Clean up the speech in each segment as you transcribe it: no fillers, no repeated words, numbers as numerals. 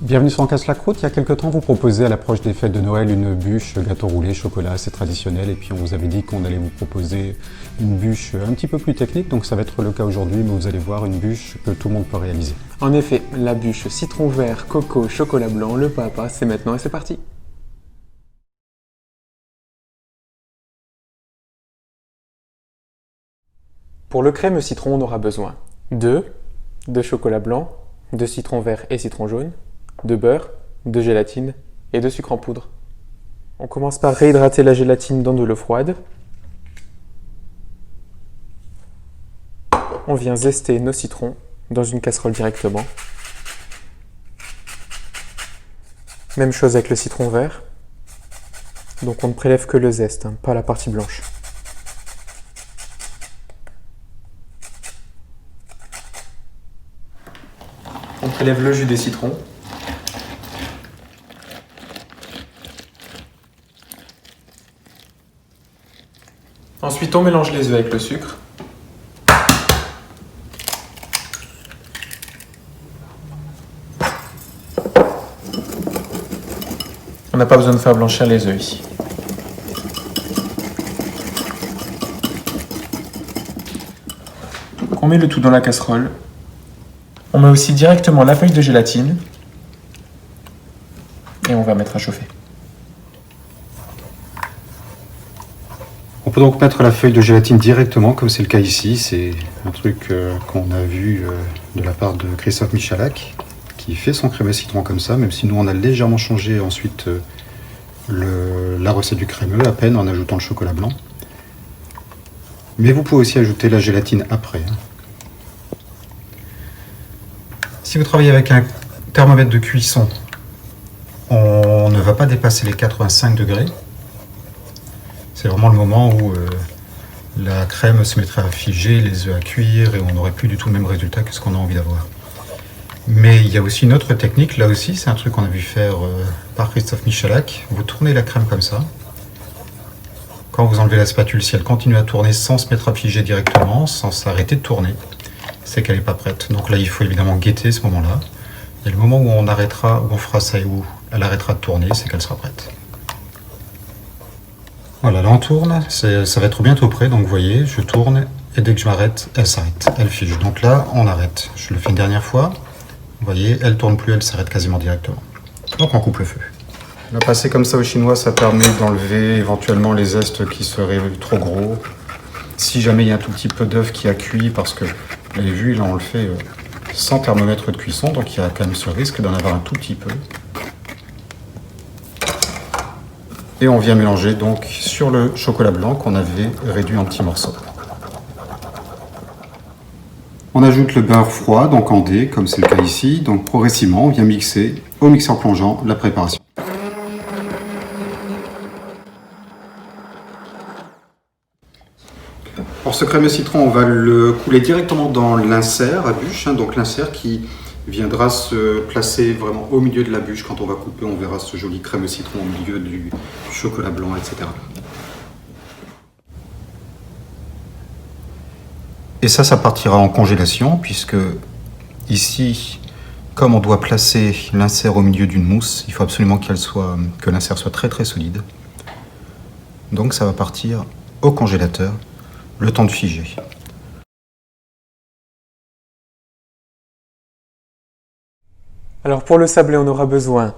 Bienvenue sur On casse la croûte. Il y a quelques temps, vous proposez à l'approche des fêtes de Noël une bûche gâteau roulé, chocolat, assez traditionnel. Et puis on vous avait dit qu'on allait vous proposer une bûche un petit peu plus technique. Donc ça va être le cas aujourd'hui, mais vous allez voir une bûche que tout le monde peut réaliser. En effet, la bûche citron vert, coco, chocolat blanc, le papa, c'est maintenant et c'est parti. Pour le crème citron, on aura besoin de chocolat blanc, de citron vert et citron jaune, de beurre, de gélatine et de sucre en poudre. On commence par réhydrater la gélatine dans de l'eau froide. On vient zester nos citrons dans une casserole directement. Même chose avec le citron vert. Donc on ne prélève que le zeste, pas la partie blanche. On prélève le jus des citrons. Ensuite, on mélange les œufs avec le sucre. On n'a pas besoin de faire blanchir les œufs ici. On met le tout dans la casserole. On met aussi directement la feuille de gélatine. Et on va mettre à chauffer. On peut donc mettre la feuille de gélatine directement, comme c'est le cas ici. C'est un truc qu'on a vu de la part de Christophe Michalak, qui fait son crémeux citron comme ça, même si nous on a légèrement changé ensuite la recette du crémeux, à peine en ajoutant le chocolat blanc. Mais vous pouvez aussi ajouter la gélatine après. Si vous travaillez avec un thermomètre de cuisson, on ne va pas dépasser les 85 degrés. C'est vraiment le moment où la crème se mettrait à figer, les œufs à cuire, et on n'aurait plus du tout le même résultat que ce qu'on a envie d'avoir. Mais il y a aussi une autre technique, là aussi c'est un truc qu'on a vu faire par Christophe Michalak. Vous tournez la crème comme ça. Quand vous enlevez la spatule, si elle continue à tourner sans se mettre à figer directement, sans s'arrêter de tourner, c'est qu'elle n'est pas prête. Donc là il faut évidemment guetter ce moment-là. Et le moment où on arrêtera, où on fera ça et où elle arrêtera de tourner, c'est qu'elle sera prête. Voilà, là on tourne, ça va être bientôt prêt, donc vous voyez, je tourne et dès que je m'arrête, elle s'arrête, elle fige. Donc là, on arrête. Je le fais une dernière fois, vous voyez, elle tourne plus, elle s'arrête quasiment directement. Donc on coupe le feu. La passer comme ça au chinois, ça permet d'enlever éventuellement les zestes qui seraient trop gros. Si jamais il y a un tout petit peu d'œuf qui a cuit, parce que, vous avez vu, là on le fait sans thermomètre de cuisson, donc il y a quand même ce risque d'en avoir un tout petit peu. Et on vient mélanger donc sur le chocolat blanc qu'on avait réduit en petits morceaux. On ajoute le beurre froid, donc en dés, comme c'est le cas ici. Donc progressivement, on vient mixer au mixeur plongeant la préparation. Pour ce crémeux citron, on va le couler directement dans l'insert à bûche, donc l'insert qui viendra se placer vraiment au milieu de la bûche. Quand on va couper, on verra ce joli crémeux citron au milieu du chocolat blanc, etc. Et ça partira en congélation, puisque ici, comme on doit placer l'insert au milieu d'une mousse, il faut absolument que l'insert soit très très solide. Donc ça va partir au congélateur, le temps de figer. Alors pour le sablé, on aura besoin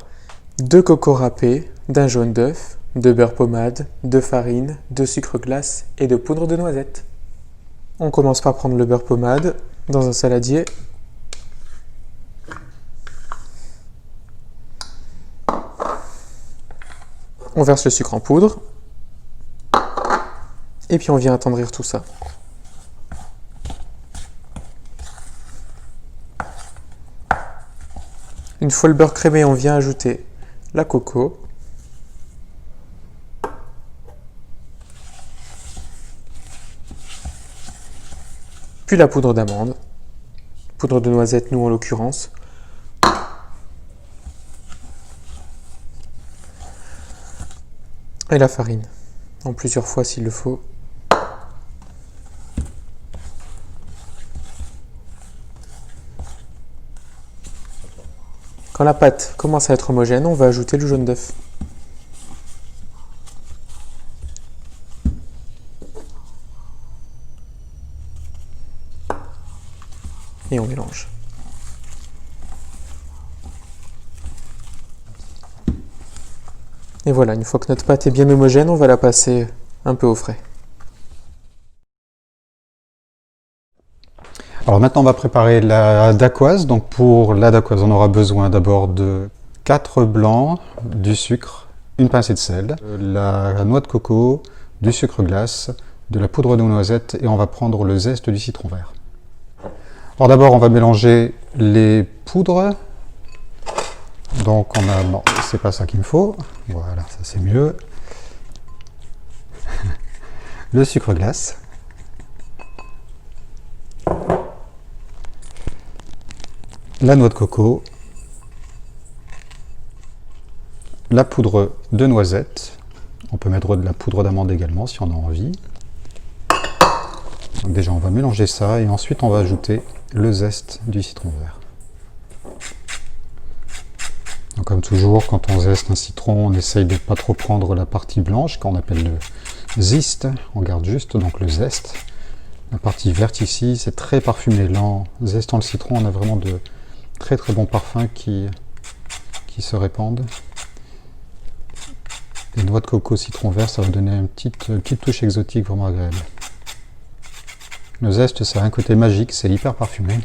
de coco râpé, d'un jaune d'œuf, de beurre pommade, de farine, de sucre glace et de poudre de noisette. On commence par prendre le beurre pommade dans un saladier. On verse le sucre en poudre. Et puis on vient attendrir tout ça. Une fois le beurre crémé, on vient ajouter la coco. Puis la poudre d'amande. Poudre de noisette, nous en l'occurrence. Et la farine, en plusieurs fois s'il le faut. Quand la pâte commence à être homogène, on va ajouter le jaune d'œuf. Et on mélange. Et voilà, une fois que notre pâte est bien homogène, on va la passer un peu au frais. Alors maintenant, on va préparer la dacquoise. Donc pour la dacquoise, on aura besoin d'abord de 4 blancs, du sucre, une pincée de sel, la noix de coco, du sucre glace, de la poudre de noisette et on va prendre le zeste du citron vert. Alors d'abord, on va mélanger les poudres. Donc on a, bon, c'est pas ça qu'il me faut. Voilà, ça c'est mieux. Le sucre glace. La noix de coco, la poudre de noisette, on peut mettre de la poudre d'amande également si on a envie. Donc déjà on va mélanger ça et ensuite on va ajouter le zeste du citron vert. Donc comme toujours, quand on zeste un citron, on essaye de ne pas trop prendre la partie blanche qu'on appelle le zeste, on garde juste donc le zeste. La partie verte ici, c'est très parfumé. En zestant le citron, on a vraiment de très très bons parfums qui se répandent. Les noix de coco citron vert, ça va donner une petite touche exotique vraiment agréable. Le zeste, ça a un côté magique, c'est hyper parfumé.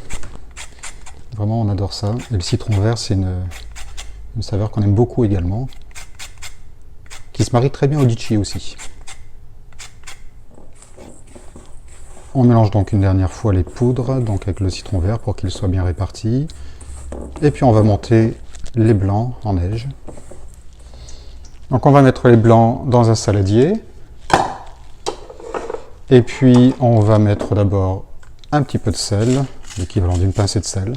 Vraiment, on adore ça. Et le citron vert, c'est une saveur qu'on aime beaucoup également, qui se marie très bien au litchi aussi. On mélange donc une dernière fois les poudres, donc avec le citron vert pour qu'il soit bien réparti. Et puis on va monter les blancs en neige. Donc on va mettre les blancs dans un saladier. Et puis on va mettre d'abord un petit peu de sel, l'équivalent d'une pincée de sel.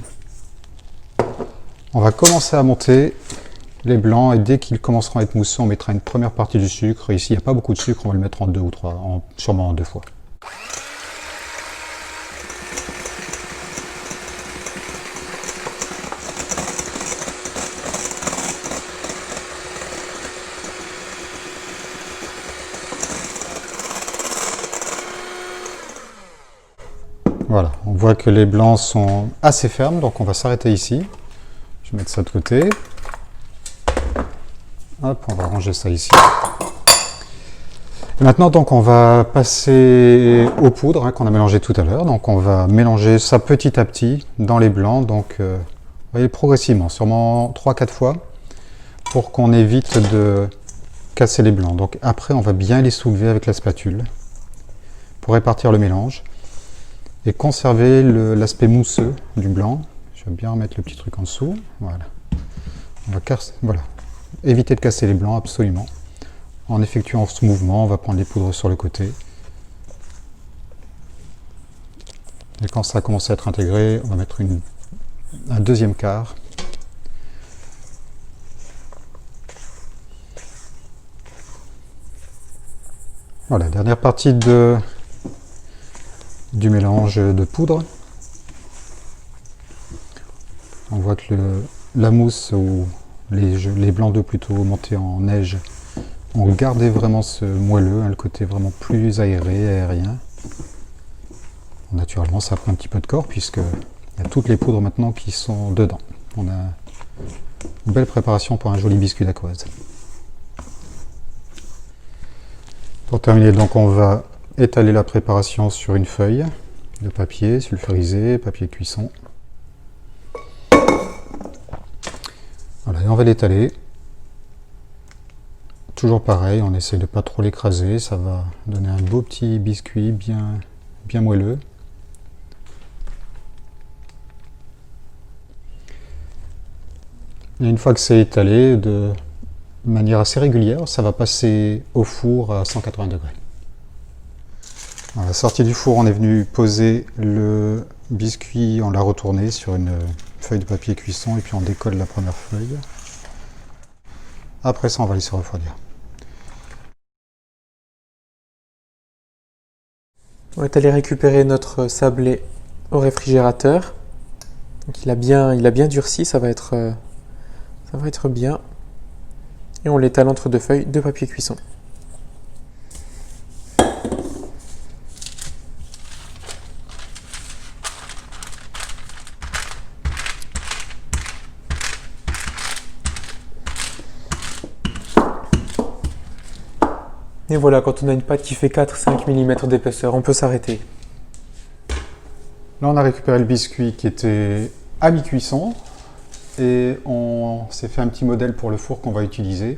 On va commencer à monter les blancs et dès qu'ils commenceront à être mousseux, on mettra une première partie du sucre. Ici, il n'y a pas beaucoup de sucre, on va le mettre en 2 ou 3, sûrement en 2 fois. Voilà, on voit que les blancs sont assez fermes, donc on va s'arrêter ici. Je vais mettre ça de côté. Hop, on va ranger ça ici. Et maintenant, donc, on va passer aux poudres qu'on a mélangées tout à l'heure. Donc, on va mélanger ça petit à petit dans les blancs. Donc, vous voyez, progressivement, sûrement 3-4 fois, pour qu'on évite de casser les blancs. Donc, après, on va bien les soulever avec la spatule pour répartir le mélange et conserver l'aspect mousseux du blanc. Je vais bien remettre le petit truc en dessous. Voilà. On va voilà. Éviter de casser les blancs, absolument. En effectuant ce mouvement, on va prendre les poudres sur le côté. Et quand ça commence à être intégré, on va mettre un deuxième quart. Voilà, dernière partie du mélange de poudre. On voit que la mousse ou les blancs d'œufs plutôt montés en neige ont gardé vraiment ce moelleux, le côté vraiment plus aérien. Naturellement, ça prend un petit peu de corps puisque il y a toutes les poudres maintenant qui sont dedans. On a une belle préparation pour un joli biscuit dacquoise. Pour terminer, donc, on va étaler la préparation sur une feuille de papier sulfurisé, papier cuisson. Voilà, et on va l'étaler. Toujours pareil, on essaie de ne pas trop l'écraser, ça va donner un beau petit biscuit bien moelleux. Et une fois que c'est étalé de manière assez régulière, ça va passer au four à 180 degrés. À la sortie du four, on est venu poser le biscuit, on l'a retourné sur une feuille de papier cuisson et puis on décolle la première feuille. Après ça, on va laisser refroidir. On est allé récupérer notre sablé au réfrigérateur. Donc il a bien durci, ça va être ça va être bien. Et on l'étale entre deux feuilles de papier cuisson. Et voilà, quand on a une pâte qui fait 4-5 mm d'épaisseur, on peut s'arrêter. Là, on a récupéré le biscuit qui était à mi-cuisson et on s'est fait un petit modèle pour le four qu'on va utiliser.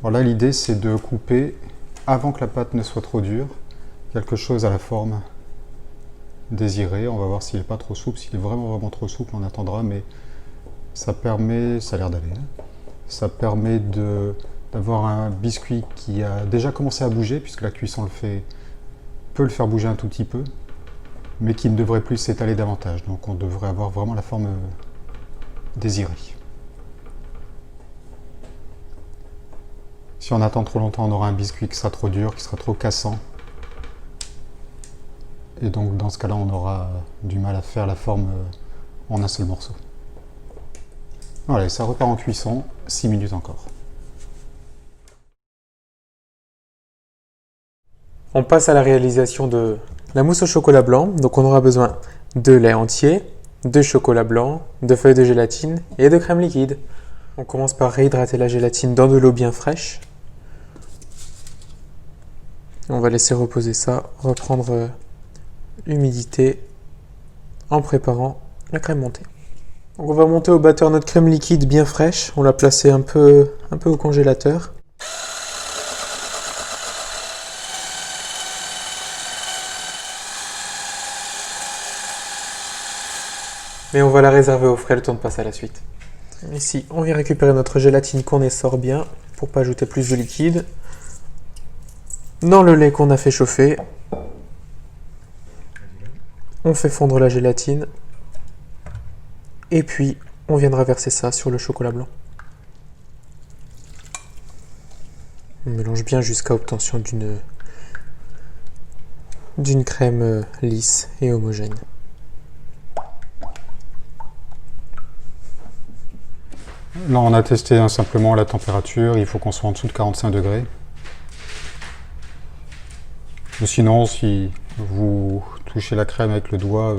Voilà, l'idée, c'est de couper, avant que la pâte ne soit trop dure, quelque chose à la forme désirée. On va voir s'il n'est pas trop souple. S'il est vraiment trop souple, on attendra, mais ça permet, ça a l'air d'aller, hein. Ça permet d'avoir un biscuit qui a déjà commencé à bouger, puisque la cuisson peut le faire bouger un tout petit peu, mais qui ne devrait plus s'étaler davantage. Donc on devrait avoir vraiment la forme désirée. Si on attend trop longtemps, on aura un biscuit qui sera trop dur, qui sera trop cassant. Et donc dans ce cas-là, on aura du mal à faire la forme en un seul morceau. Voilà, ça repart en cuisson, 6 minutes encore. On passe à la réalisation de la mousse au chocolat blanc. Donc on aura besoin de lait entier, de chocolat blanc, de feuilles de gélatine et de crème liquide. On commence par réhydrater la gélatine dans de l'eau bien fraîche. On va laisser reposer ça, reprendre l'humidité en préparant la crème montée. Donc on va monter au batteur notre crème liquide bien fraîche. On l'a placée un peu au congélateur. Mais on va la réserver au frais le temps de passer à la suite. Ici, on vient récupérer notre gélatine qu'on essore bien pour pas ajouter plus de liquide. Dans le lait qu'on a fait chauffer, on fait fondre la gélatine et puis on viendra verser ça sur le chocolat blanc. On mélange bien jusqu'à obtention d'une crème lisse et homogène. Là, on a testé simplement la température. Il faut qu'on soit en dessous de 45 degrés. Mais sinon, si vous touchez la crème avec le doigt,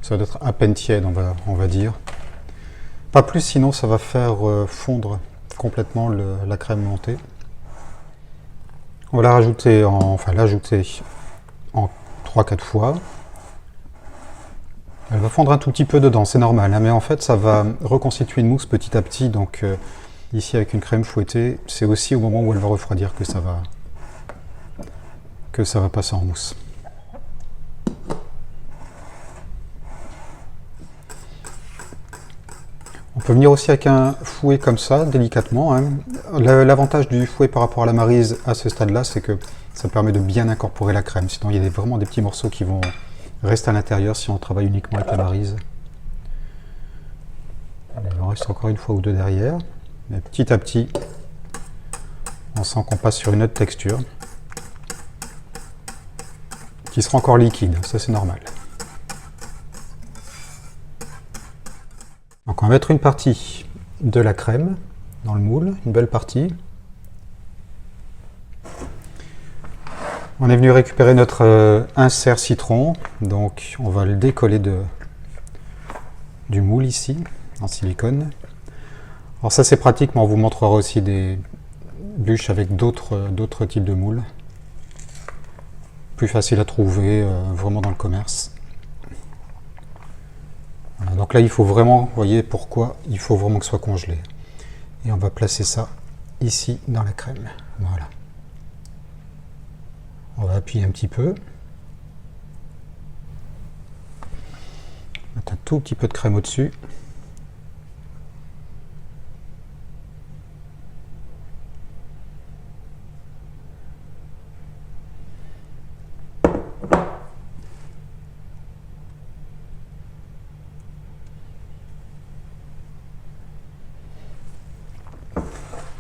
ça doit être à peine tiède, on va dire. Pas plus, sinon ça va faire fondre complètement la crème montée. On va la rajouter l'ajouter en 3-4 fois. Elle va fondre un tout petit peu dedans, c'est normal, hein, mais en fait ça va reconstituer une mousse petit à petit. Donc ici avec une crème fouettée, c'est aussi au moment où elle va refroidir que ça va passer en mousse. On peut venir aussi avec un fouet comme ça, délicatement, hein. L'avantage du fouet par rapport à la maryse à ce stade-là, c'est que ça permet de bien incorporer la crème. Sinon, il y a vraiment des petits morceaux qui vont rester à l'intérieur si on travaille uniquement avec la maryse. Il en reste encore une fois ou deux derrière. Mais petit à petit, on sent qu'on passe sur une autre texture qui sera encore liquide. Ça, c'est normal. Donc on va mettre une partie de la crème dans le moule, une belle partie. On est venu récupérer notre insert citron, donc on va le décoller du moule ici, en silicone. Alors ça c'est pratique, mais on vous montrera aussi des bûches avec d'autres types de moules. Plus facile à trouver vraiment dans le commerce. Voilà, donc là il faut vraiment, vous voyez pourquoi, il faut vraiment que ce soit congelé. Et on va placer ça ici dans la crème. Voilà. On va appuyer un petit peu. Mettre un tout petit peu de crème au-dessus.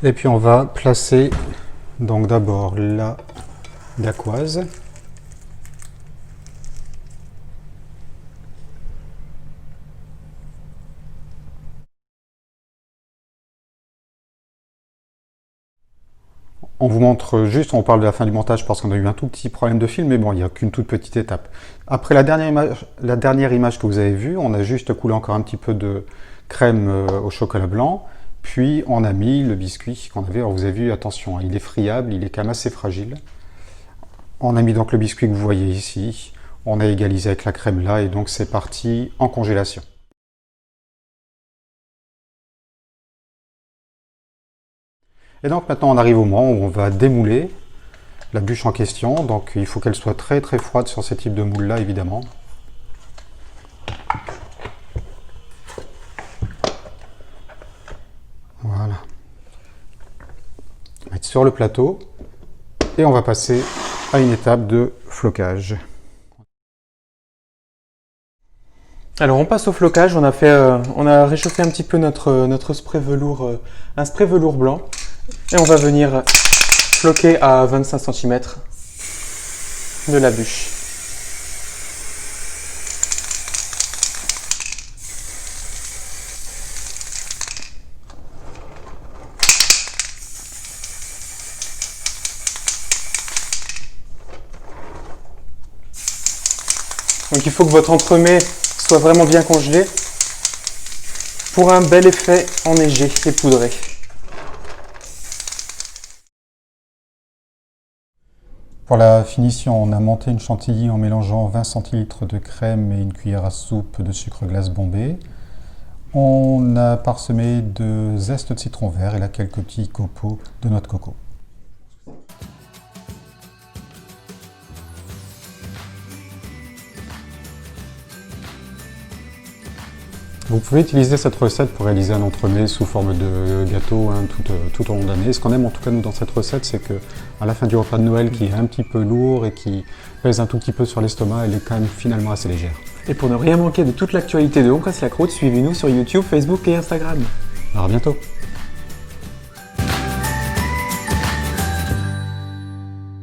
Et puis on va placer donc d'abord la dacquoise. On vous montre juste, on parle de la fin du montage parce qu'on a eu un tout petit problème de film, mais bon, il n'y a qu'une toute petite étape. Après la dernière image que vous avez vue, on a juste coulé encore un petit peu de crème au chocolat blanc, puis on a mis le biscuit qu'on avait. Alors vous avez vu, attention, il est friable, il est quand même assez fragile. On a mis donc le biscuit que vous voyez ici, on a égalisé avec la crème là, et donc c'est parti en congélation. Et donc maintenant on arrive au moment où on va démouler la bûche en question, donc il faut qu'elle soit très très froide sur ce type de moule là évidemment. Voilà. Mettre sur le plateau et on va passer à une étape de flocage. Alors on passe au flocage, on a réchauffé un petit peu notre spray velours, un spray velours blanc, et on va venir floquer à 25 cm de la bûche. Donc il faut que votre entremets soit vraiment bien congelé pour un bel effet enneigé et poudré. Pour la finition, on a monté une chantilly en mélangeant 20 centilitres de crème et une cuillère à soupe de sucre glace bombé. On a parsemé de zeste de citron vert et là quelques petits copeaux de noix de coco. Vous pouvez utiliser cette recette pour réaliser un entremets sous forme de gâteau tout au long de l'année. Ce qu'on aime en tout cas nous dans cette recette, c'est que à la fin du repas de Noël qui est un petit peu lourd et qui pèse un tout petit peu sur l'estomac, elle est quand même finalement assez légère. Et pour ne rien manquer de toute l'actualité de On casse la croûte, suivez-nous sur YouTube, Facebook et Instagram. Alors à bientôt.